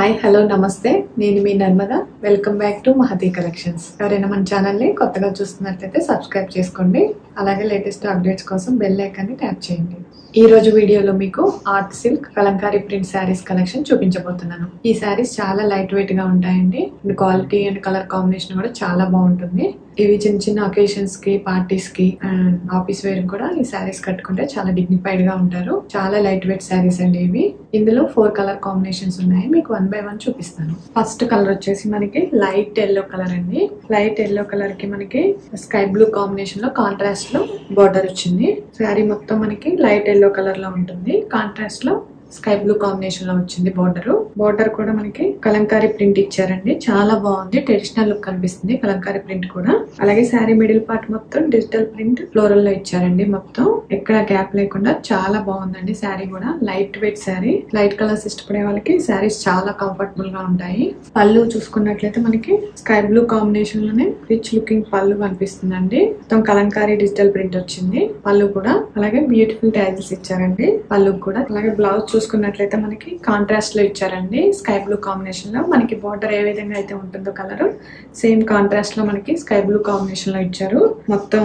Hi hello నమస్తే నేను మీ Narmada welcome back to Mahathi collections. ఎవరైనా మన ఛానల్ ని కొత్తగా చూస్తున్నట్లయితే సబ్స్క్రైబ్ చేసుకోండి. అలాగే లేటెస్ట్ అప్డేట్స్ కోసం బెల్ ఐకాన్ ని ట్యాప్ చేయండి. ఈ రోజు వీడియోలో మీకు art silk Kalamkari print sarees collection చూపించబోతున్నాను. ఈ శారీస్ చాలా లైట్ వెయిట్ గా ఉంటాయండి. క్వాలిటీ అండ్ కలర్ కాంబినేషన్ కూడా చాలా బాగుంటుంది. ఇవి చిన్న చిన్న అకేషన్స్ కి, పార్టీస్ కి అండ్ ఆఫీస్ వేర్ కూడా ఈ శారీస్ కట్టుకుంటే చాలా డిగ్నిఫైడ్ గా ఉంటారు. చాలా లైట్ వెయిట్ శారీస్ అండి ఇవి. ఇందులో 4 కలర్ కాంబినేషన్స్ ఉన్నాయి. మీకు 1 by 1 చూపిస్తాను. ఫస్ట్ కలర్ వచ్చేసి మనకి లైట్ ఎల్లో కలర్ అండి. లైట్ ఎల్లో కలర్ కి మనకి స్కై బ్లూ కాంబినేషన్ లో కాంట్రాస్ట్ లో బార్డర్ వచ్చింది. శారీ మొత్తం మనకి లైట్ ఎల్లో కలర్ లో ఉంటుంది. కాంట్రాస్ట్ లో స్కై బ్లూ కాంబినేషన్ లో వచ్చింది బార్డర్ కూడా మనకి కలంకారీ ప్రింట్ ఇచ్చారండి. చాలా బాగుంది. ట్రెడిషనల్ లుక్ కనిపిస్తుంది కలంకారీ ప్రింట్ కూడా. అలాగే శారీ మిడిల్ పార్ట్ మొత్తం డిజిటల్ ప్రింట్ ఫ్లోరల్ లో ఇచ్చారండి. మొత్తం ఎక్కడ గ్యాప్ లేకుండా చాలా బాగుందండి. శారీ కూడా light weight sari. Light colours ఇష్టపడే వాళ్ళకి శారీస్ చాలా కంఫర్టబుల్ గా ఉంటాయి. పళ్ళు చూసుకున్నట్లయితే మనకి స్కై బ్లూ కాంబినేషన్ లోనే రిచ్ లుకింగ్ పళ్ళు కనిపిస్తుందండి. మొత్తం కలంకారీ డిజిటల్ ప్రింట్ వచ్చింది పళ్ళు కూడా. అలాగే బ్యూటిఫుల్ టైల్స్ ఇచ్చారండి పళ్ళు కూడా. అలాగే బ్లౌజ్ చూసుకున్నట్లయితే మనకి కాంట్రాస్ట్ లో ఇచ్చారండి. స్కై బ్లూ కాంబినేషన్ లో మనకి బార్డర్ ఏ విధంగా అయితే ఉంటుందో కలర్ సేమ్ కాంట్రాస్ట్ లో మనకి స్కై బ్లూ కాంబినేషన్ లో ఇచ్చారు. మొత్తం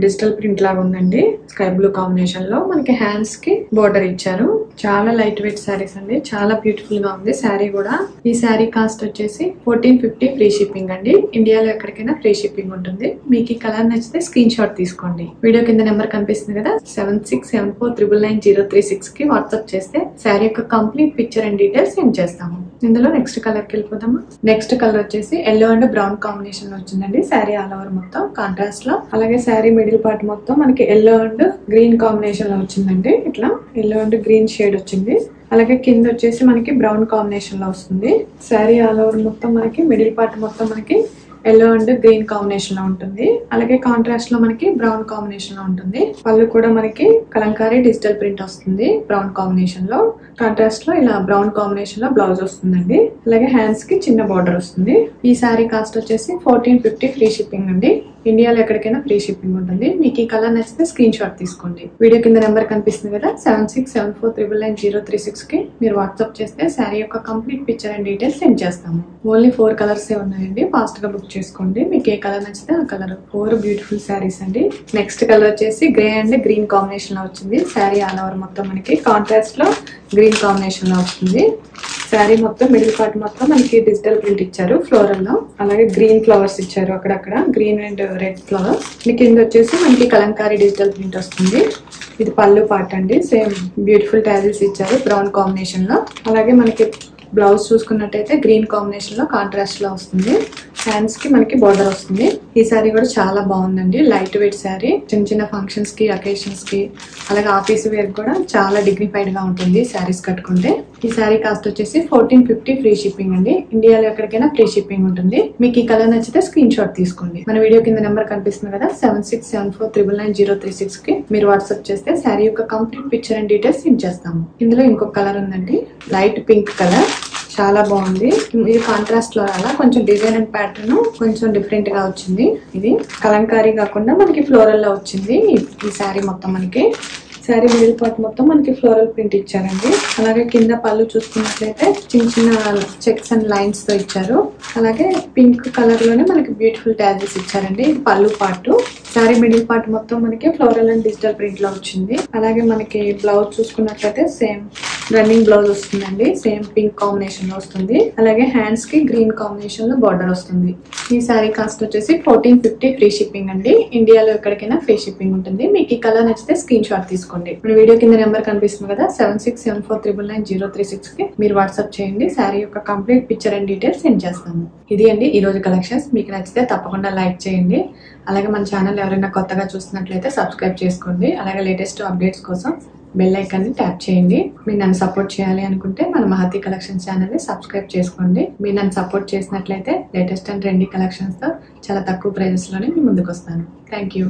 డిజిటల్ ప్రింట్ లాగా ఉందండి. స్కై బ్లూ కాంబినేషన్ లో మనకి హ్యాండ్స్ కి బార్డర్ ఇచ్చారు. చాలా లైట్ వెయిట్ శారీస్ అండి. చాలా బ్యూటిఫుల్ గా ఉంది శారీ కూడా. ఈ శారీ కాస్ట్ వచ్చేసి 1450 ఫ్రీ షిప్పింగ్ అండి. ఇండియాలో ఎక్కడికైనా ఫ్రీ షిప్పింగ్ ఉంటుంది. మీకు ఈ కలర్ నచ్చితే స్క్రీన్ షాట్ తీసుకోండి. వీడియో కింద నెంబర్ కనిపిస్తుంది కదా, 7674999036 కి వాట్సాప్ చేస్తే శారీ యొక్క complete picture and details send చేస్తాము. ఇందులో నెక్స్ట్ కలర్ కి వెళ్ళిపోదాము. నెక్స్ట్ కలర్ వచ్చేసి ఎల్లో అండ్ బ్రౌన్ కాంబినేషన్ లో వచ్చిందండి. శారీ ఆల్ ఓవర్ మొత్తం కాంట్రాస్ట్ లో. అలాగే శారీ మిడిల్ పార్ట్ మొత్తం మనకి ఎల్లో అండ్ గ్రీన్ కాంబినేషన్ లో వచ్చిందండి. ఇట్లా ఎల్లో అండ్ గ్రీన్ షేడ్ వచ్చింది. అలాగే కింద వచ్చేసి మనకి బ్రౌన్ కాంబినేషన్ లో వస్తుంది. శారీ ఆల్ ఓవర్ మొత్తం మనకి మిడిల్ పార్ట్ మొత్తం మనకి ఎల్లో అండ్ గ్రీన్ కాంబినేషన్ లో ఉంటుంది. అలాగే కాంట్రాస్ట్ లో మనకి బ్రౌన్ కాంబినేషన్ లో ఉంటుంది. పళ్ళు కూడా మనకి కలంకారీ డిజిటల్ ప్రింట్ వస్తుంది బ్రౌన్ కాంబినేషన్ లో. కాంట్రాస్ట్ లో ఇలా బ్రౌన్ కాంబినేషన్ లో బ్లౌజ్ వస్తుందండి. అలాగే హ్యాండ్స్ కి చిన్న బార్డర్ వస్తుంది. ఈ శారీ కాస్ట్ వచ్చేసి 1450 ఫ్రీ షిప్పింగ్ అండి. ఇండియాలో ఎక్కడికైనా ఫ్రీ షిప్పింగ్ ఉంటుంది. మీకు ఈ కలర్ నచ్చితే స్క్రీన్ షాట్ తీసుకోండి. వీడియో కింద నెంబర్ కనిపిస్తుంది కదా, 7674999036 కి మీరు వాట్సాప్ చేస్తే శారీ యొక్క complete picture and details send చేస్తాము. ఓన్లీ 4 కలర్స్ ఉన్నాయండి. ఫాస్ట్ గా బుక్ చేసుకోండి. మీకు ఏ కలర్ నచ్చితే ఆ కలర్. 4 బ్యూటిఫుల్ శారీస్ అండి. నెక్స్ట్ కలర్ వచ్చేసి గ్రే అండ్ గ్రీన్ కాంబినేషన్ లో వచ్చింది. శారీ ఆల్ ఓవర్ మొత్తం మనకి కాంట్రాస్ట్ లో గ్రీన్ కాంబినేషన్ లో వస్తుంది. శారీ మొత్తం మిడిల్ పార్ట్ మొత్తం మనకి డిజిటల్ ప్రింట్ ఇచ్చారు ఫ్లోరల్ లో. అలాగే గ్రీన్ ఫ్లవర్స్ ఇచ్చారు అక్కడక్కడ, గ్రీన్ అండ్ రెడ్ ఫ్లవర్స్. కింద వచ్చేసి మనకి కలంకారీ డిజిటల్ ప్రింట్ వస్తుంది. ఇది పళ్ళు పార్ట్ అండి. సేమ్ బ్యూటిఫుల్ టైల్స్ ఇచ్చారు బ్రౌన్ కాంబినేషన్ లో. అలాగే మనకి బ్లౌజ్ చూసుకున్నట్టయితే గ్రీన్ కాంబినేషన్ లో కాంట్రాస్ట్ లో వస్తుంది. హ్యాండ్స్ కి మనకి బార్డర్ వస్తుంది. ఈ శారీ కూడా చాలా బాగుందండి. Light weight sari. చిన్న చిన్న ఫంక్షన్స్ కి, అకేషన్స్ కి, అలాగే ఆఫీస్ వేర్ కూడా చాలా డిగ్నిఫైడ్ గా ఉంటుంది శారీస్ కట్టుకుంటే. ఈ శారీ కాస్ట్ వచ్చేసి 1450 ఫ్రీ షిప్పింగ్ అండి. ఇండియాలో ఎక్కడికైనా ఫ్రీ షిప్పింగ్ ఉంటుంది. మీకు ఈ కలర్ నచ్చితే స్క్రీన్ షాట్ తీసుకోండి. మన వీడియో కింద నెంబర్ కనిపిస్తుంది కదా, 7674999036 కి మీరు వాట్సాప్ చేస్తే శారీ యొక్క complete picture and details send చేస్తాము. ఇందులో ఇంకొక కలర్ ఉందండి, లైట్ పింక్ కలర్. చాలా బాగుంది. ఇది కాంట్రాస్ట్ లో అలా కొంచెం డిజైన్ అండ్ ప్యాటర్న్ కొంచెం డిఫరెంట్ గా వచ్చింది. ఇది కలంకారీ కాకుండా మనకి ఫ్లోరల్ లో వచ్చింది. ఈ శారీ మొత్తం మనకి శారీ మిడిల్ పార్ట్ మొత్తం మనకి ఫ్లోరల్ ప్రింట్ ఇచ్చారండి. అలాగే కింద పళ్ళు చూసుకున్నట్లయితే చిన్న చిన్న చెక్స్ అండ్ లైన్స్ తో ఇచ్చారు. అలాగే పింక్ కలర్ లోనే మనకి బ్యూటిఫుల్ ట్యాజెస్ ఇచ్చారండి. ఇది పళ్ళు పార్ట్. శారీ మిడిల్ పార్ట్ మొత్తం మనకి ఫ్లోరల్ అండ్ డిజిటల్ ప్రింట్ లో వచ్చింది. అలాగే మనకి బ్లౌజ్ చూసుకున్నట్లయితే సేమ్ రన్నింగ్ బ్లౌజ్ వస్తుందండి. సేమ్ పింక్ కాంబినేషన్ లో వస్తుంది. అలాగే హ్యాండ్స్ కి గ్రీన్ కాంబినేషన్ లో బార్డర్ వస్తుంది. ఈ శారీ కాస్ట్ వచ్చేసి 1450 ఫ్రీ షిప్పింగ్ అండి. ఇండియాలో ఎక్కడికైనా ఫ్రీ షిప్పింగ్ ఉంటుంది. మీకు ఈ కలర్ నచ్చితే స్క్రీన్ షాట్ తీసుకోండి. మన వీడియో కింద నెంబర్ కనిపిస్తుంది కదా, 7674999036 కి మీరు వాట్సాప్ చేయండి. శారీ యొక్క complete picture and details send చేస్తాము. ఇది అండి ఈ రోజు కలెక్షన్స్. మీకు నచ్చితే తప్పకుండా లైక్ చేయండి. అలాగే మన ఛానల్ ఎవరైనా కొత్తగా చూస్తున్నట్లయితే సబ్స్క్రైబ్ చేసుకోండి. అలాగే లేటెస్ట్ అప్డేట్స్ కోసం బెల్ ఐకాన్ ని ట్యాప్ చేయండి. మీరు నన్ను సపోర్ట్ చేయాలి అనుకుంటే మన మహతి కలెక్షన్ ఛానల్ ని సబ్స్క్రైబ్ చేసుకోండి. మీరు నన్ను సపోర్ట్ చేసినట్లయితే లేటెస్ట్ అండ్ ట్రెండీ కలెక్షన్స్ తో చాలా తక్కువ ప్రైజెస్ లోనే మీ ముందుకు వస్తాను. Thank you.